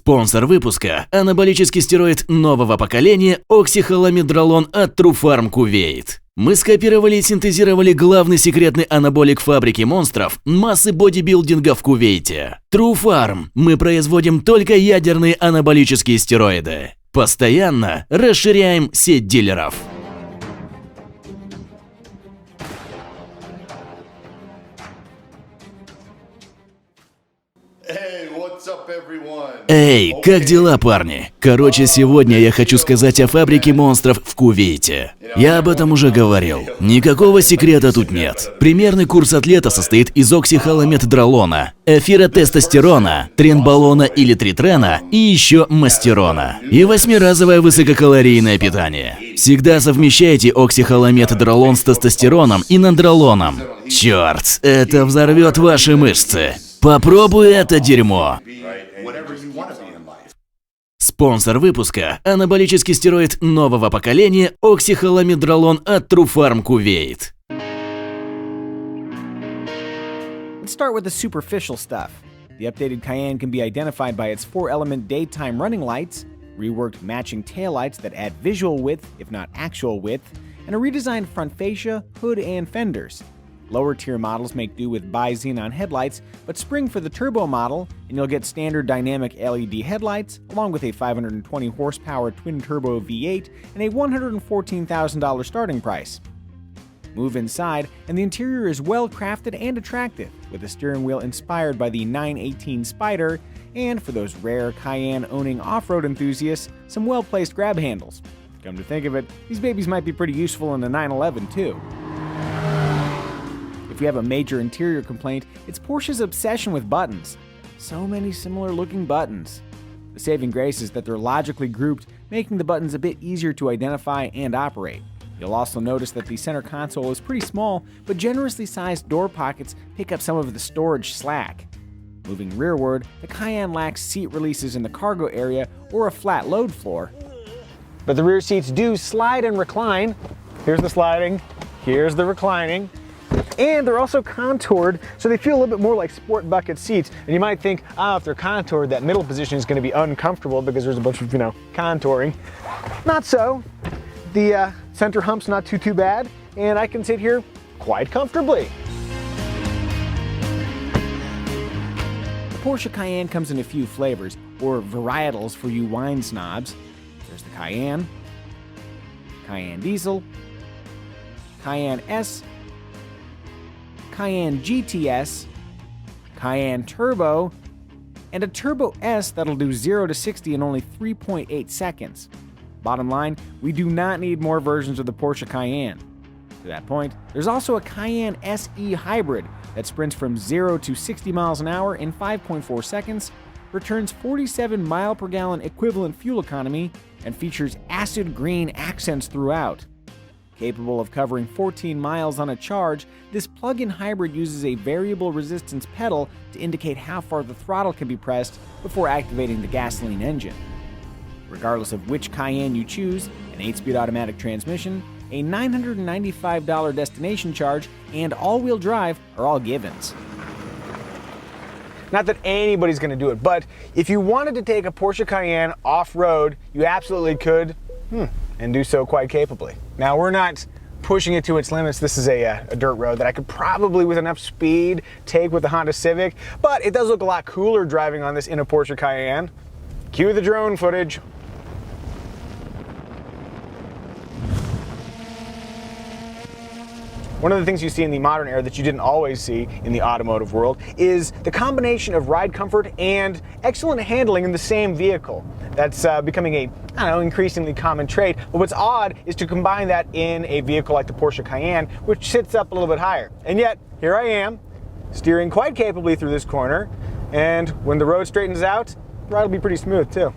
Спонсор выпуска – анаболический стероид нового поколения оксихалометдролон от TrueFarm Kuwait. Мы скопировали и синтезировали главный секретный анаболик фабрики монстров массы бодибилдинга в Кувейте. TrueFarm. Мы производим только ядерные анаболические стероиды. Постоянно расширяем сеть дилеров. Эй, как дела, парни? Короче, сегодня я хочу сказать о фабрике монстров в Кувейте. Я об этом уже говорил. Никакого секрета тут нет. Примерный курс атлета состоит из оксихалометдролона, эфира тестостерона, тренболона или тритрена и еще мастерона. И 8-разовое высококалорийное питание. Всегда совмещайте оксихалометдролон с тестостероном и нандролоном. Черт, это взорвет ваши мышцы. Попробуй это дерьмо. Спонсор выпуска – анаболический стероид нового поколения оксихалометдролон от TrueFarm Kuwait. Let's start with the superficial stuff. The updated Cayenne can be identified by its 4-element daytime running lights, reworked matching taillights that add visual width, if not actual width, and a redesigned front fascia, hood, and fenders. Lower-tier models make do with bi-xenon headlights, but spring for the turbo model, and you'll get standard dynamic LED headlights, along with a 520-horsepower twin-turbo V8 and a $114,000 starting price. Move inside, and the interior is well-crafted and attractive, with a steering wheel inspired by the 918 Spider, and for those rare Cayenne-owning off-road enthusiasts, some well-placed grab handles. Come to think of it, these babies might be pretty useful in the 911 too. If you have a major interior complaint, it's Porsche's obsession with buttons. So many similar looking buttons. The saving grace is that they're logically grouped, making the buttons a bit easier to identify and operate. You'll also notice that the center console is pretty small, but generously sized door pockets pick up some of the storage slack. Moving rearward, the Cayenne lacks seat releases in the cargo area or a flat load floor. But the rear seats do slide and recline. Here's the sliding, here's the reclining. And they're also contoured, so they feel a little bit more like sport bucket seats. And you might think, if they're contoured, that middle position is going to be uncomfortable because there's a bunch of, contouring. Not so. The center hump's not too bad, and I can sit here quite comfortably. The Porsche Cayenne comes in a few flavors, or varietals for you wine snobs. There's the Cayenne, Cayenne Diesel, Cayenne S, Cayenne GTS, Cayenne Turbo, and a Turbo S that'll do 0 to 60 in only 3.8 seconds. Bottom line, we do not need more versions of the Porsche Cayenne. To that point, there's also a Cayenne SE Hybrid that sprints from 0 to 60 miles an hour in 5.4 seconds, returns 47 mile per gallon equivalent fuel economy, and features acid green accents throughout. Capable of covering 14 miles on a charge, this plug-in hybrid uses a variable resistance pedal to indicate how far the throttle can be pressed before activating the gasoline engine. Regardless of which Cayenne you choose, an 8-speed automatic transmission, a $995 destination charge, and all-wheel drive are all givens. Not that anybody's going to do it, but if you wanted to take a Porsche Cayenne off-road, you absolutely could, and do so quite capably. Now, we're not pushing it to its limits. This is a dirt road that I could probably, with enough speed, take with the Honda Civic, but it does look a lot cooler driving on this in a Porsche Cayenne. Cue the drone footage. One of the things you see in the modern era that you didn't always see in the automotive world is the combination of ride comfort and excellent handling in the same vehicle. That's becoming a, increasingly common trait. But what's odd is to combine that in a vehicle like the Porsche Cayenne, which sits up a little bit higher. And yet, here I am, steering quite capably through this corner, and when the road straightens out, the ride will be pretty smooth too.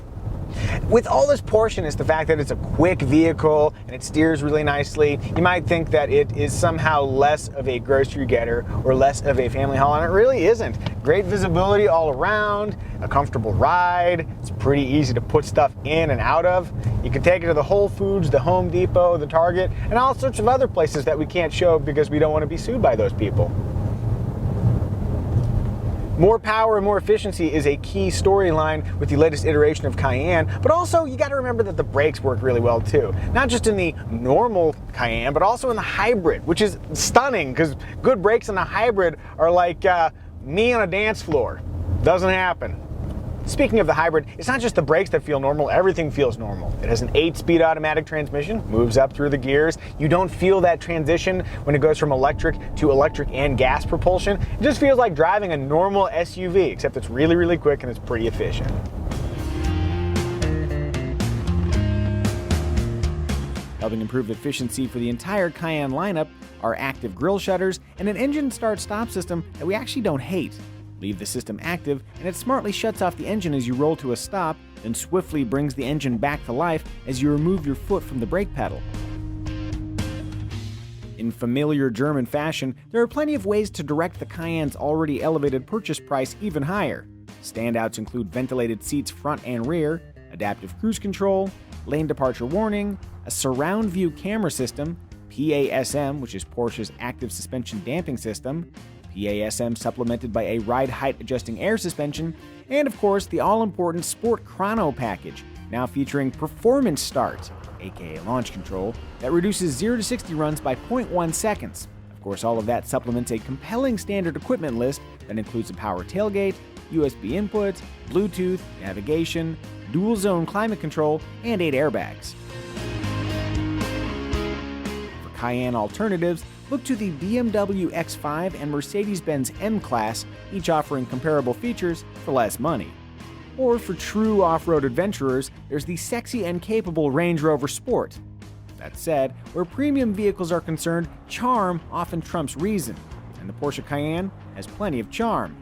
With all this Porscheness, the fact that it's a quick vehicle and it steers really nicely, you might think that it is somehow less of a grocery getter or less of a family haul, and it really isn't. Great visibility all around, a comfortable ride, it's pretty easy to put stuff in and out of. You can take it to the Whole Foods, the Home Depot, the Target, and all sorts of other places that we can't show because we don't want to be sued by those people. More power and more efficiency is a key storyline with the latest iteration of Cayenne, but also you got to remember that the brakes work really well too. Not just in the normal Cayenne, but also in the hybrid, which is stunning because good brakes in the hybrid are like me on a dance floor. Doesn't happen. Speaking of the hybrid, it's not just the brakes that feel normal, everything feels normal. It has an 8-speed automatic transmission, moves up through the gears. You don't feel that transition when it goes from electric to electric and gas propulsion. It just feels like driving a normal SUV, except it's really, really quick and it's pretty efficient. Helping improve efficiency for the entire Cayenne lineup are active grille shutters and an engine start-stop system that we actually don't hate. Leave the system active, and it smartly shuts off the engine as you roll to a stop, then swiftly brings the engine back to life as you remove your foot from the brake pedal. In familiar German fashion, there are plenty of ways to direct the Cayenne's already elevated purchase price even higher. Standouts include ventilated seats front and rear, adaptive cruise control, lane departure warning, a surround view camera system, PASM, which is Porsche's active suspension damping system, PASM supplemented by a ride height adjusting air suspension, and of course the all-important Sport Chrono package, now featuring Performance Start, aka launch control, that reduces 0 to 60 runs by 0.1 seconds. Of course, all of that supplements a compelling standard equipment list that includes a power tailgate, USB input, Bluetooth, navigation, dual zone climate control, and 8 airbags. For Cayenne alternatives, look to the BMW X5 and Mercedes-Benz M-Class, each offering comparable features for less money. Or for true off-road adventurers, there's the sexy and capable Range Rover Sport. That said, where premium vehicles are concerned, charm often trumps reason, and the Porsche Cayenne has plenty of charm.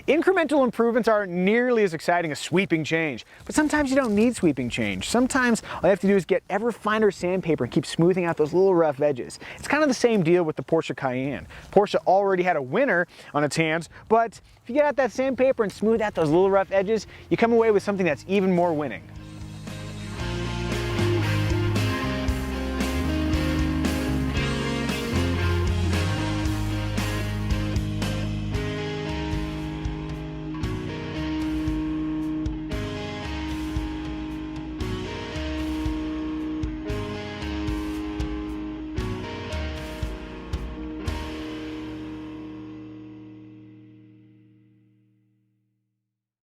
Incremental improvements aren't nearly as exciting as sweeping change, but sometimes you don't need sweeping change. Sometimes all you have to do is get ever finer sandpaper and keep smoothing out those little rough edges. It's kind of the same deal with the Porsche Cayenne. Porsche already had a winner on its hands, but if you get out that sandpaper and smooth out those little rough edges, you come away with something that's even more winning.